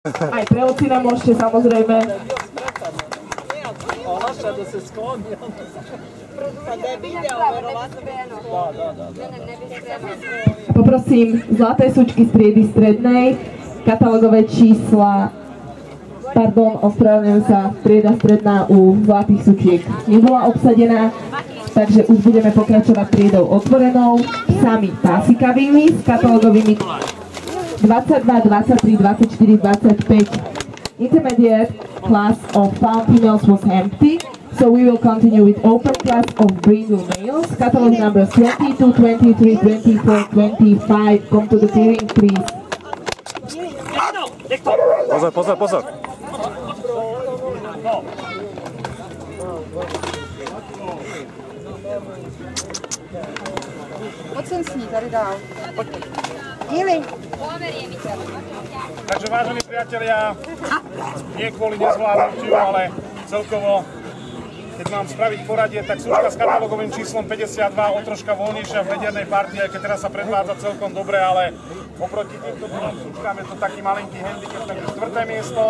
Aj pre ocina môžete samozrejme. Poprosím zlaté sučky z triedy strednej, katalógové čísla, ospravedlňujem sa, trieda stredná u zlatých sučiek nebola obsadená, takže už budeme pokračovať triedou otvorenou, psami pásikavými s katalógovými 22, 23, 24, 25. Intermediate class of found females was empty, so we will continue with open class of brindle males. Catalog numbers 22, 23, 24, 25. Come to the clearing, please. Pozor, pozor, pozor. Pojď sem s ní, tady dál. Díli. Takže vážení priatelia, nie kvôli nezvládnutiu, ale celkovo, keď mám spraviť poradie, tak sučka s katalógovým číslom 52 o troška voľnejšia v vedernej partii, aj keď teraz sa predvádza celkom dobre, ale oproti týmto sučkám je to taký malinký handicap, takže 4. miesto.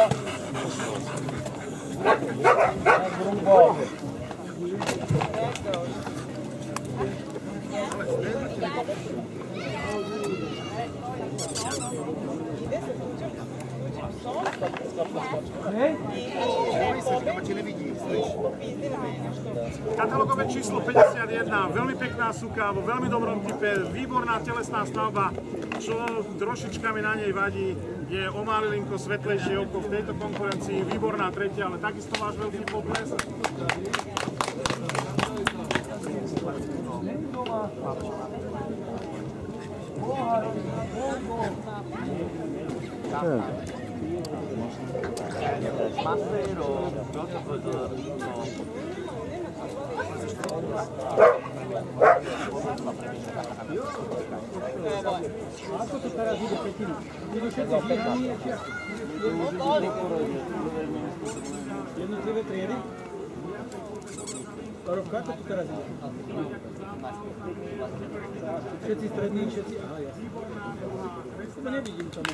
Katalógové číslo 51, veľmi pekná suka, vo veľmi dobrom type, výborná telesná stavba, čo trošička mi na nej vadí, je o malilinko svetlejšie oko v tejto konkurencii, výborná tretia, ale takisto máš veľký pokles. Ako to teraz ide Petina? Idú všetci žíhaní a či jednotlivé triedy? Korovka, ako to teraz ide? Všetci strední, všetci... Aha, jasne. To nevidím tam.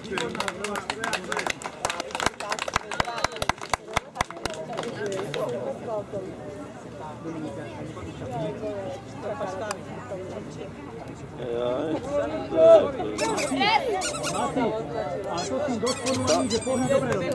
A to som dospoľovaný, že pohľad dobre robí.